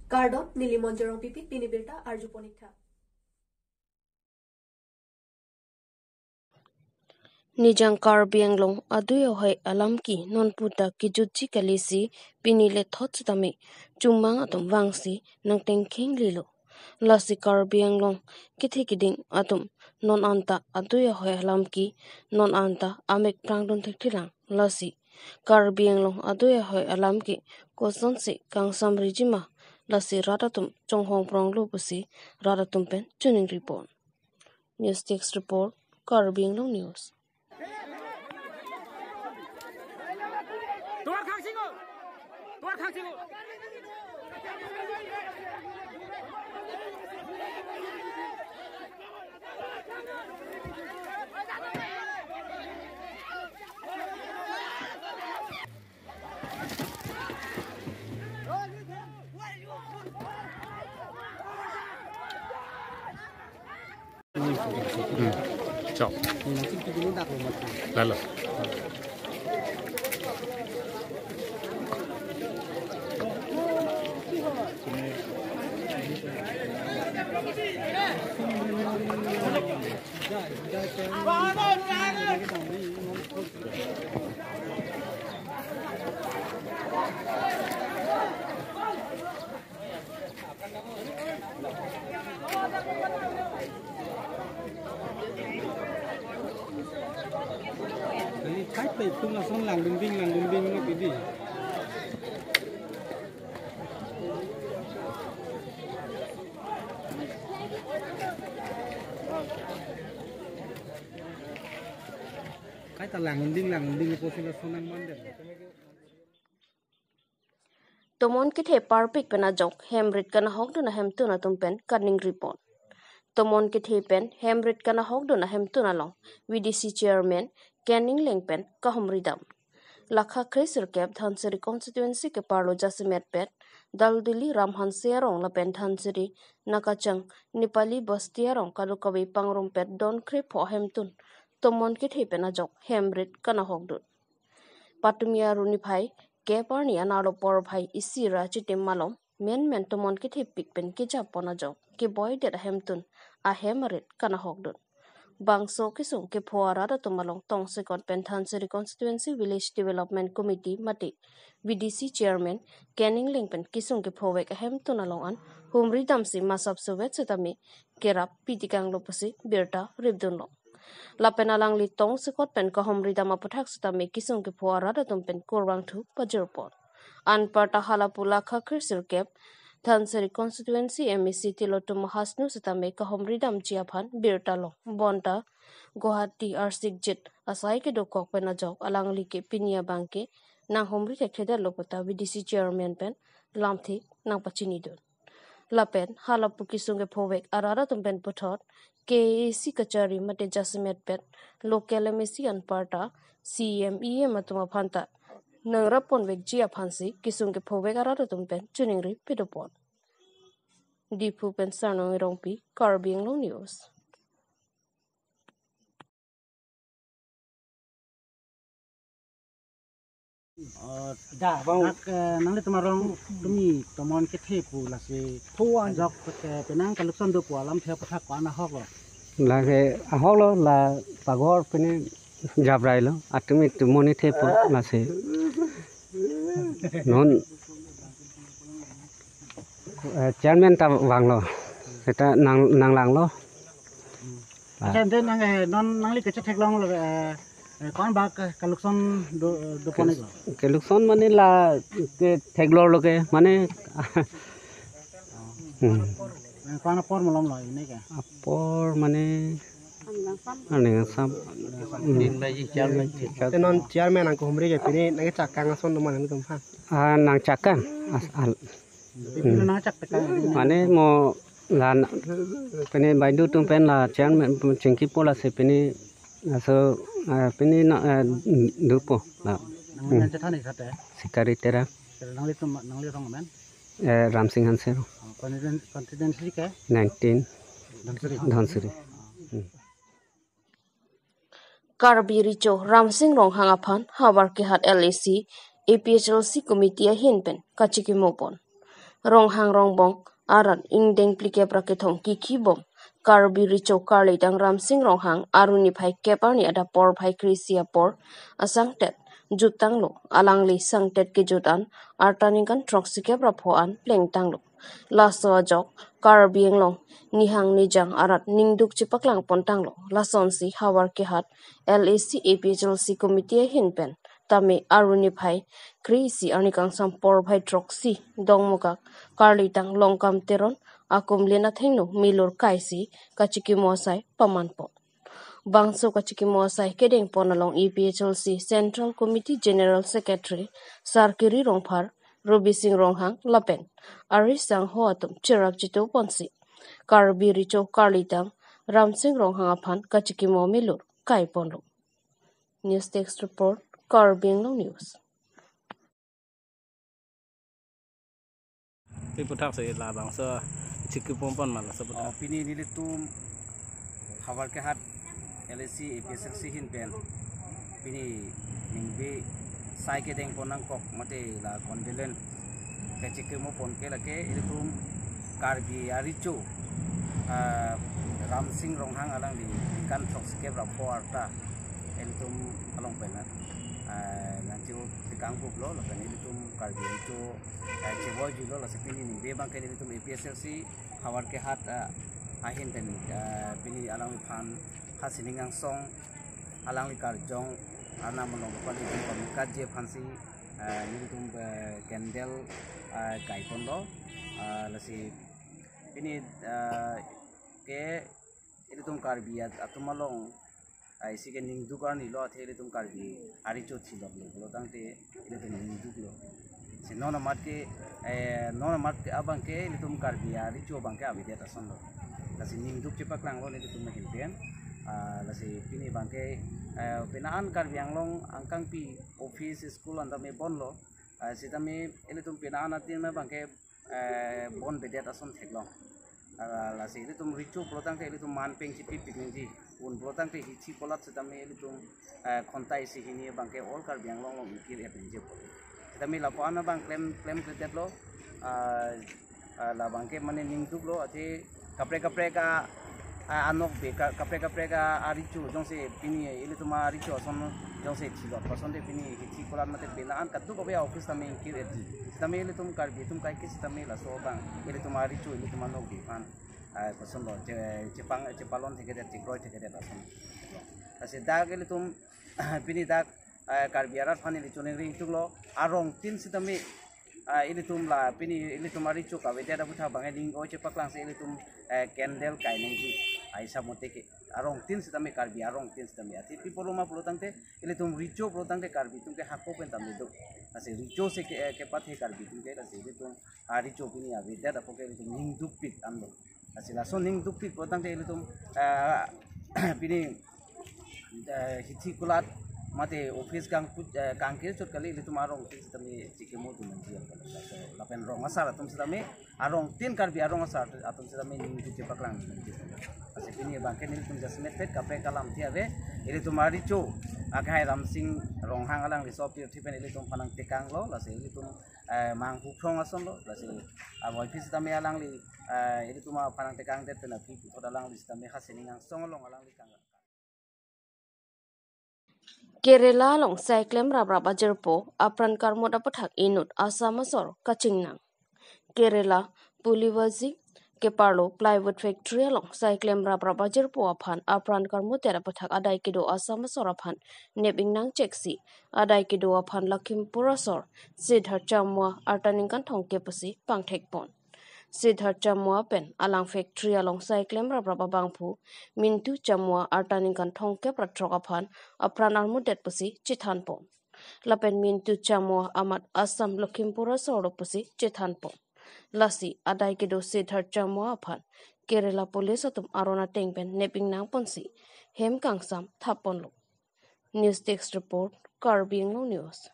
Kardom Nilimonjerong Pipit Pinibirta Arjuponikta. Nijang Karbi Anglong aduyo hai alamki non puta kijuchi kalisi pinile thotsutami chumang atum wangsi nang tengking lilo lasi Karbi Anglong kithi kiding atum non anta aduyo hai alamki non anta amek prangdon thekhilang lasi Karbi Anglong aduyo hai alamki kosonsi kangsam rijima lasi ratatum chonghong pronglu pusi ratatum pen tuning report news text report Karbi Anglong news Chào. Là. Khách về chung là xong làng Bình Vinh nó cái gì? Cái ta làng Bình Vinh có là xong làng món đẹp. Tomon kithe parpik pena jok hemrit kana hokdo na hemtu na tumpen cunning report. Tomon kithe pen hemrit kana hokdo na hemtu na long VDC chairman Canning Lengpen kahomridam. Lakha Kresir Kep Dhansiri constituency ke parlo jasimet pet dal dili ramhan serong la pen Dhansiri nakachang Nepali bastiarong kadukawi pangrom pet don krep ho hemtun. Tomon kithe pena jok hemrit kana hokdo. Patumia runiphai ke parni analo por bhai isira chitim malom men tomon kithe pikpen keja pona jok ke boy det hemtun a hemarit kana hokdo. Bangso kisung ke phuara da tumalong tong sekon pen Dhansiri constituency village development committee mati VDC chairman Canning Lengpen kisung ke phowek hem tunalong an humri damsi masab suwet setami kerap pitikang lopasi berta ribdunlo lapenalang li tong sekot pen ka humri dama pathak setami kisung ke phuara da tumpen korwang thu pajerpot an parta halapula khakhir sirkep Dhansiri constituency MEC Tilotum Hasnu Sitame Kahomri Dam Chiaphan Birtalo Bonta Guwahati Arsik Jit Asai ke dokok penajok alangli ke pinia bangke nang homri kekheda lokota VDC chairman pen lamthi nang pachini don lapen halapuki sunge phowek arara tumpen puthot KAC kachari mate jasimet pet local MEC anparta CMEM matuma phanta nang rapon vek jia phansi kisung ke phowek arara tumpen chuningri pedopon Dipu pen sarnong irongpi Karbi Anglong news Vâng, năng lực mà rong tumi tomon cái thế phụ là gì thu anh dọc cái năng cái lúc xong được quả lắm theo phát quả nó hóc rồi là cái hóc lo là bà gói bên giáp rai lo tumi tomon thế phụ là gì non chairman ta vàng lo người ta năng làng lo trên đây năng lực cái chất thạch long là con bác cái lúc xong được con này cái lúc xong mà là cái thạch lo lo cái mà này con apor mà lòng lại này cái apor mà này anh này sao din bayi chairman cái non chairman anh cũng không biết cái này cái chặt càng xong mà nó cũng phan nàng chặt kan nó chặt cái mà này mo là cái này bài đu tung pen là chairman chính kỳ pola sẽ cái này so cái này nó đủ po là năng chất này thật đấy secretary năng lực không mà Ram Singh Hansero constituency cái 19 Dhansiri Karbi Richo Ram Singh Rong Hangaphan Habar ke hat LAC APHLC committee hin pen kachiki mopon rong hang rong bong arat ingdeng plike prakethong kiki bom Karbi richo karli dang ram sing rong hang aruni phai keparni ada por phai krisia por asang tet jutang lo alangli sang tet ke jutan artaningan troksike praphoan pleng tang lo laso ajok Karbi Anglong nihang nijang arat ningduk chipaklang pontang lo lason si hawar ke hat LAC APHLC committee hinpen tame aruni phai krisi arnikang sam por phai troksi dongmuka karli tang longkam teron akum lena thengno milur kaisi kachiki mosai pamanpo bangso kachiki mosai kedeng ponalong EPHLC Central Committee General Secretary Sarkiri Rongphar Ruby Singh Ronghang Lapen Arisang Hoatum Chirak Chito Ponsi Karbi Richo Karlitang Ram Singh Ronghang Aphan kachiki mo milur kai ponlo News Text Report Karbi Anglong News Pi putak se la bangsa chiki pompon mal sa putak. Pini nilitum khabar ke hat LSC APSC hin pen pini ningbe sai ke deng ponang kok mate la kondilen ke chiki mo pon ke lake ilitum Karbi Aricho Ram Singh Ronghang alang di kan troks ke rapor ta ilitum along pena nanti tikang bublo la kan ilitum Karbi Aricho Cewoi juga lah sepini ni, bebang kini itu APSLC khabar ke hat ahin pen pini alang pan hat siningang song alang likar jong ana melong pali itu pemikat je pansi ni itu kendel kai pondo lasi pini ke itu Karbi atau malong isi ke ning dukar ni lo athe itu Karbi Aricho thilok lo tangte itu ning duk lo si nona mat ke abang ke litum Karbi Aricho bang ke abide tason lo lasi ning duk cepak lang lo litum mahimpian lasi pini bang ke penaan Karbi Anglong angkang pi office school anda me bon lo si tami litum penaan atin me bang ke bon bide tason theklong lasi litum richo protang ke litum manpeng chipi pikning ji un protang ke hichi polat si tami litum kontai si hini bang ke all Karbi Anglong lo mikir epenje kami laporan bang klaim kritet lo la bangke mane ningduk lo ati kapre ka anok be kapre ka arichu jongse pini ile tuma arichu ason jongse chilo pason de pini hichi kolan mate belaan katu ko be office tame kir eti tame ile tum Karbi tum kai kis tame la so bang ile tuma arichu ile tuma nok be pan pason lo cepalon theke de tikroi theke de pason ase dag ile tum pini dag Karbi arat pani lichone ring tuklo arong tin sitame ilitum la pini ilitum arichu ka weda butha bangai ling o chepak lang se ilitum candle kai ning ji aisa mote ke arong tin sitame Karbi arong tin sitame ati pipoloma plotangte ilitum richo plotangte Karbi tumke hakko pen tamne do ase richo se ke pathe Karbi tumke ase ilitum aricho pini aweda da poke ilitum ning dupit ando ase la so ning dupit plotangte ilitum pini hithi kulat mate office kangkir chot kali itu marong tin sitame chikemo tu manji lapen rong asar atum sitame arong tin Karbi arong asar atum sitame ning tu cepaklang manji ase pini bangke nil tum jasmet pet kapre kalam tiave ile tu maricho agai Ram Singh Ronghang alang risop tipen ile tum panang tekang lo lase ile tum mang hukrong ason lo lase aboy pis sitame alang li ile tum panang tekang det na pi thodalang li sitame haseningang songolong alang li kang Kerala long cyclem rabra bajerpo apran karmo dapathak inut asamasor kachingnang Kerala Puliwazi keparlo plywood factory long cyclem rabra bajerpo aphan apran karmo tera pathak adai kido asamasor aphan nebingnang cheksi adai kido aphan Lakhimpurasor Sidhar Chamwa artaningkan thongke pasi pangthekpon Sidhar Chamwa pen alang factory along cyclem rabra bangphu Mintu Chamwa artaninkan thongke pratrok aphan apran armudet pasi chithanpon lapen Mintu Chamwa amat Assam Lakhimpurasor pasi chithanpon lasi adai kido Sidhar Chamwa aphan Kerala police atum arona tengpen nepingnang ponsi hem kangsam thaponlo News Text Report Karbi Anglong News